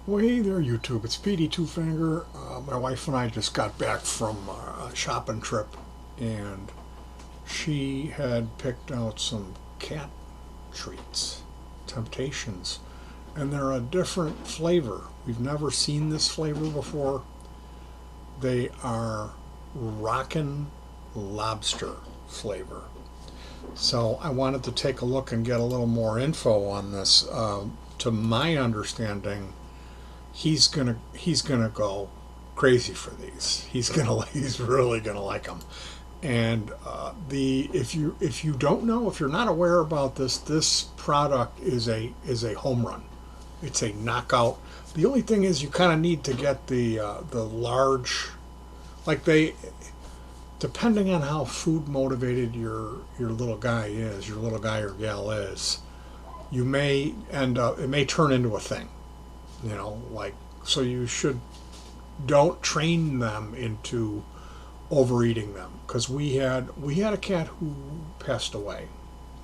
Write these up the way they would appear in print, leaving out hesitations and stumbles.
Well, hey there, YouTube. It's Petey Two Finger. My wife and I just got back from a shopping trip, and she had picked out some cat treats, Temptations, and they're a different flavor. We've never seen this flavor before. They are Rockin' Lobster flavor. So I wanted to take a look and get a little more info on this. To my understanding, he's gonna go crazy for these. He's really gonna like them. And the if you don't know, if you're not aware about this product is a home run. It's a knockout. The only thing is you kind of need to get the large, like they, depending on how food motivated your little guy is, your little guy or gal is, you may end up, it may turn into a thing, like, so you should, don't train them into overeating them, because we had a cat who passed away,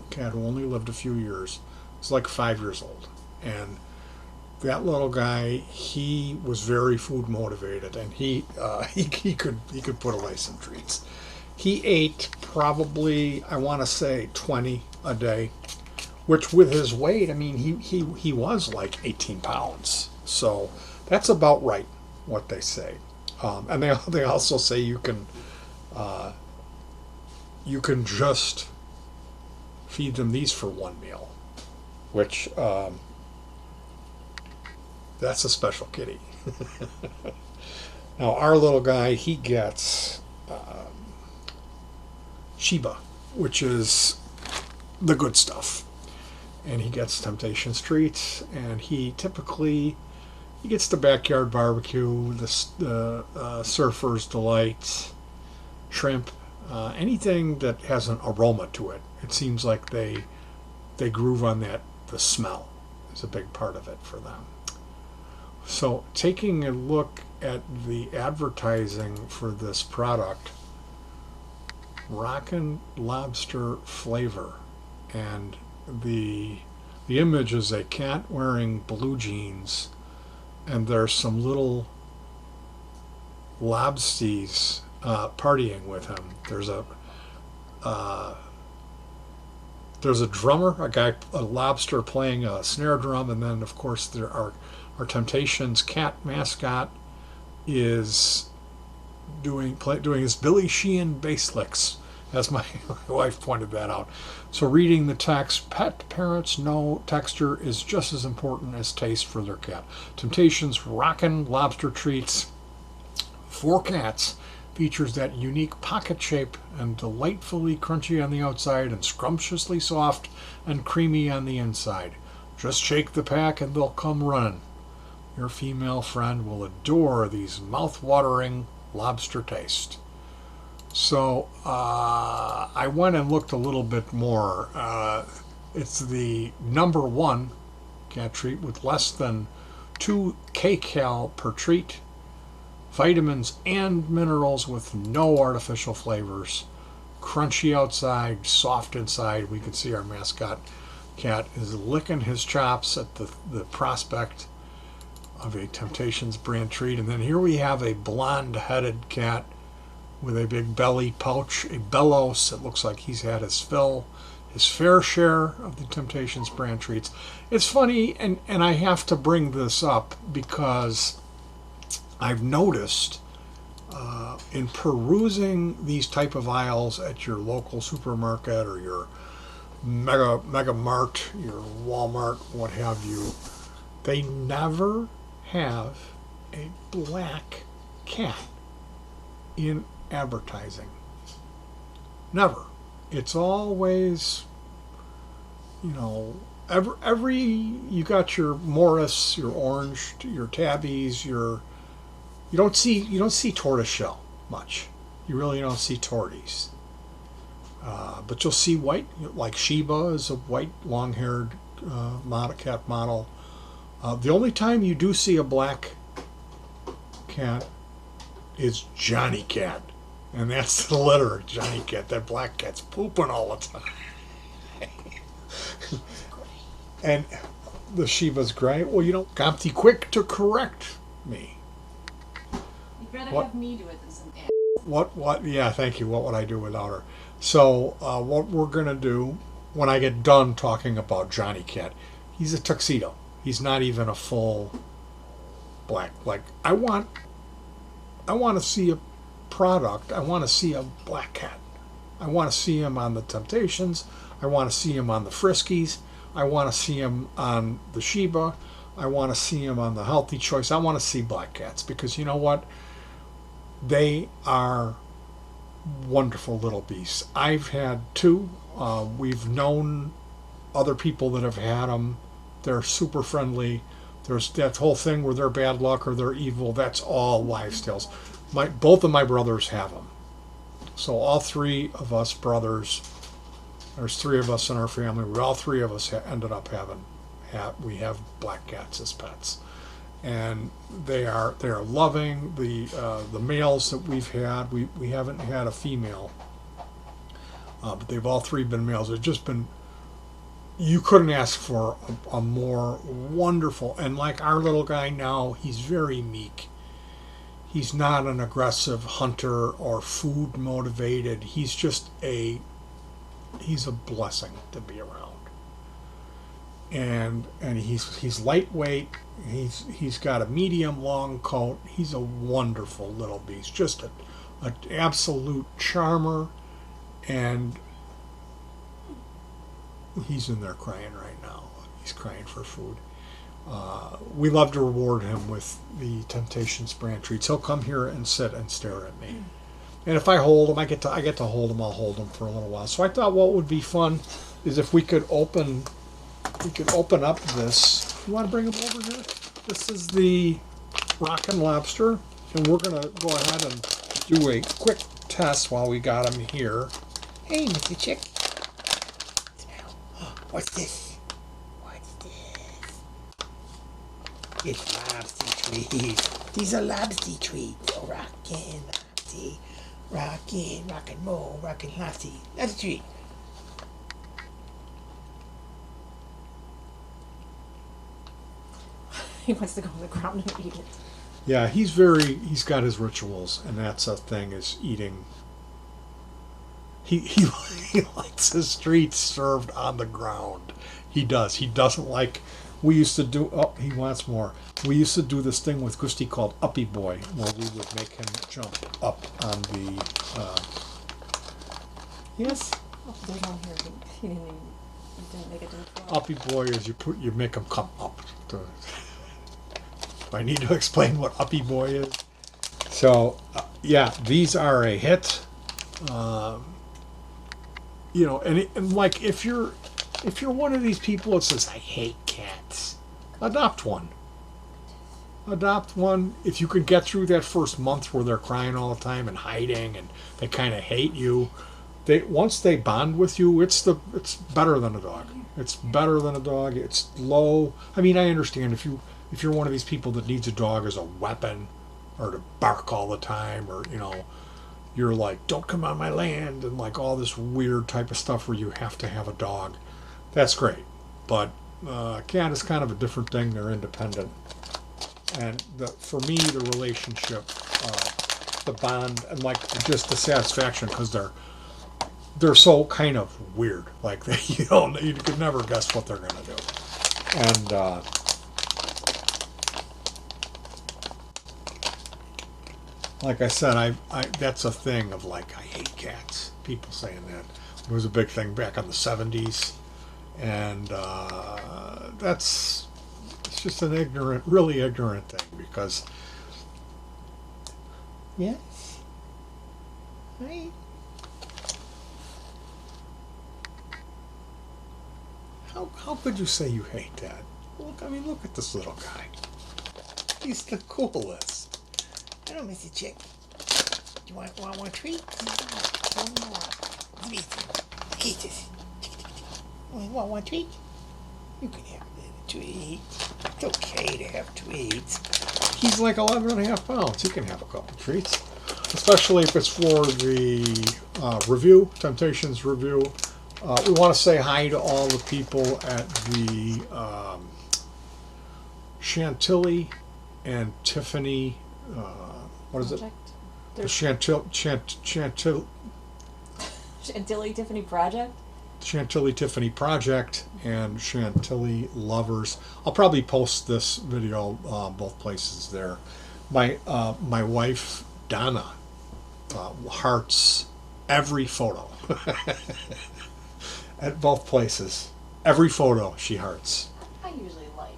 a cat who only lived a few years. It's like 5 years old, and that little guy, he was very food motivated, and he could put away some treats. He ate probably, I want to say, 20 a day, which with his weight, I mean, he was like 18 pounds. So that's about right, what they say. And they also say you can just feed them these for one meal, which that's a special kitty. Now our little guy, he gets Sheba, which is the good stuff, and he gets Temptations treats, and he gets the backyard barbecue, the surfer's delight, shrimp, anything that has an aroma to it. It seems like they groove on that. The smell is a big part of it for them. So taking a look at the advertising for this product, Rockin' Lobster flavor, and the image is a cat wearing blue jeans, and there's some little lobsties partying with him. There's a drummer, a lobster playing a snare drum, and then of course there are our Temptations cat mascot is doing his Billy Sheehan bass licks, as my wife pointed that out. So reading the text, pet parents know texture is just as important as taste for their cat. Temptations Rockin' Lobster treats for cats features that unique pocket shape and delightfully crunchy on the outside and scrumptiously soft and creamy on the inside. Just shake the pack and they'll come running. Your female friend will adore these mouth-watering lobster taste. So I went and looked a little bit more. It's the #1 cat treat with less than 2 kcal per treat, vitamins and minerals with no artificial flavors, crunchy outside, soft inside. We can see our mascot cat is licking his chops at the prospect of a Temptations brand treat. And then here we have a blonde-headed cat with a big belly pouch, a bellows. It looks like he's had his fair share of the Temptations brand treats. It's funny, and I have to bring this up because I've noticed in perusing these type of aisles at your local supermarket or your mega mart, your Walmart, what have you, they never have a black cat in advertising. Never. It's always, every you got your Morris, your orange, your tabbies, you don't see tortoiseshell much. You really don't see torties. But you'll see white, like Sheba is a white long-haired cat model. The only time you do see a black cat is Johnny Cat, and that's the litter, Johnny Cat. That black cat's pooping all the time. And The Shiba's gray. Well, you know, Gopti, quick to correct me. You'd rather What? have me do it than some ass. What? Yeah, thank you. What would I do without her? So, what we're going to do when I get done talking about Johnny Cat, he's a tuxedo. He's not even a full black. Like, I want to see a product. I want to see a black cat. I want to see him on the Temptations. I want to see him on the Friskies. I want to see him on the Shiba. I want to see him on the Healthy Choice. I want to see black cats because you know what? They are wonderful little beasts. I've had two. We've known other people that have had them. They're super friendly. There's that whole thing where they're bad luck or they're evil. That's all wives' tales. Both of my brothers have them. So all three of us brothers, there's three of us in our family. All three of us ended up we have black cats as pets, and they are loving. The males that we've had, we haven't had a female, but they've all three been males. They've just been. You couldn't ask for a more wonderful. And like our little guy now, he's very meek. He's not an aggressive hunter or food motivated. He's a blessing to be around. And he's lightweight. He's got a medium long coat. He's a wonderful little beast. Just an absolute charmer. And he's in there crying right now. He's crying for food. We love to reward him with the Temptations brand treats. He'll come here and sit and stare at me. And if I hold him, I get to hold him. I'll hold him for a little while. So I thought what would be fun is if we could open up this. You want to bring him over here? This is the Rockin' Lobster, and we're gonna go ahead and do a quick test while we got him here. Hey, Mr. Chick. What's this? What's this? It's lobster treats. These are lobster treats. Oh, rockin', lobster. Rockin' roll, rockin' lobster. Lobster treat. He wants to go on the ground and eat it. Yeah, he's got his rituals, and that's a thing is eating. He likes his treats served on the ground. He does. He doesn't like. We used to do. Oh, he wants more. We used to do this thing with Gusti called Uppy Boy, where we would make him jump up on the. Yes. Oh, there's one here. He didn't make it to the floor. Uppy Boy is you make him come up. Do I need to explain what Uppy Boy is? So yeah, these are a hit. And like if you're one of these people that says I hate cats, adopt one. Adopt one. If you could get through that first month where they're crying all the time and hiding and they kind of hate you, once they bond with you, it's better than a dog. It's better than a dog. It's low. I mean, I understand if you're one of these people that needs a dog as a weapon or to bark all the time or you're like, don't come on my land, and like all this weird type of stuff where you have to have a dog. That's great. But a cat is kind of a different thing. They're independent. And for me, the relationship, the bond, and like just the satisfaction, because they're so kind of weird. Like you could never guess what they're going to do. And like I said, I that's a thing of like I hate cats. People saying that it was a big thing back in the '70s, and it's just an really ignorant thing because Yes. Hi. how could you say you hate that? Look at this little guy. He's the coolest. Hello, Mr. Chick. You want one treat? One more. Give eat this. You want one treat? You can have a little treat. It's okay to have treats. He's like 11 and a half pounds. He can have a couple treats, especially if it's for the review, Temptations review. We want to say hi to all the people at the Chantilly and Tiffany. What is it? Project? The There's Chantilly Tiffany Project? Chantilly Tiffany Project and Chantilly Lovers. I'll probably post this video both places there. My wife Donna hearts every photo at both places. Every photo she hearts. I usually like.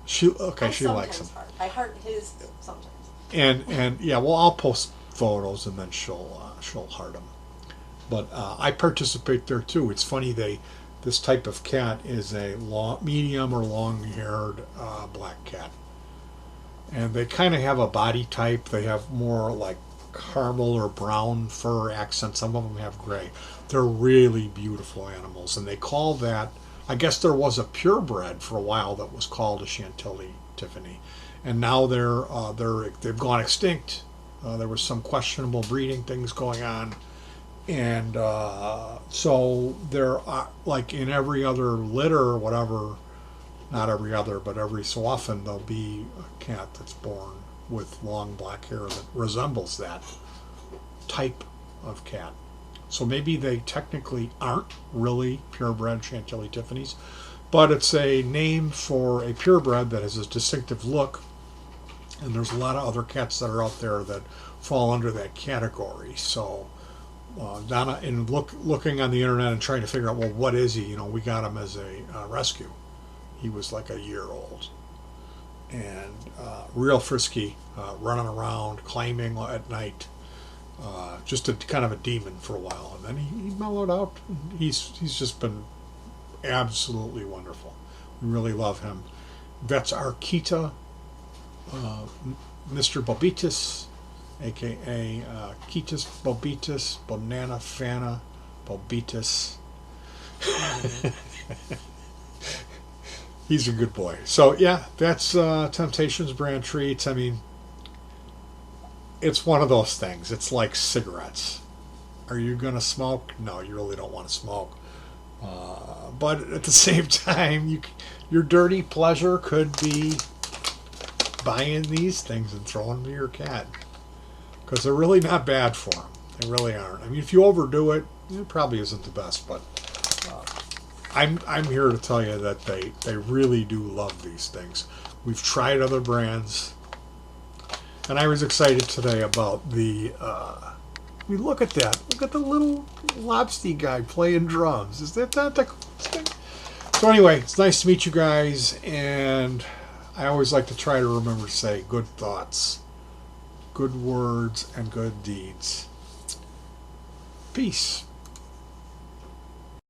She likes them. Heart. I heart his sometimes. And yeah, well, I'll post photos and then she'll heart them. But I participate there too. It's funny this type of cat is a medium or long-haired black cat, and they kind of have a body type. They have more like caramel or brown fur accent. Some of them have gray. They're really beautiful animals, and they call that. I guess there was a purebred for a while that was called a Chantilly Tiffany, and now they've gone extinct. There was some questionable breeding things going on, and so there are, like in every other litter or whatever, not every other, but every so often there'll be a cat that's born with long black hair that resembles that type of cat. So maybe they technically aren't really purebred Chantilly Tiffany's, but it's a name for a purebred that has a distinctive look. And there's a lot of other cats that are out there that fall under that category. So Donna, in looking on the internet and trying to figure out, well, what is he? We got him as a rescue. He was like a year old, and real frisky, running around, climbing at night. Just a kind of a demon for a while, and then he mellowed out. He's just been absolutely wonderful. We really love him. That's our keetah, Mr. Bobitus, aka Ketus Bobitus, Bonana Fana Bobitus. He's a good boy. So yeah, that's Temptations brand treats. I mean, it's one of those things. It's like cigarettes. Are you gonna smoke? No, you really don't want to smoke. But at the same time, your dirty pleasure could be buying these things and throwing them to your cat, because they're really not bad for them. They really aren't. I mean, if you overdo it, it probably isn't the best. But I'm here to tell you that they really do love these things. We've tried other brands. And I was excited today about I mean, look at that. Look at the little lobster guy playing drums. Is that not the coolest thing? So anyway, it's nice to meet you guys. And I always like to try to remember to say good thoughts, good words, and good deeds. Peace.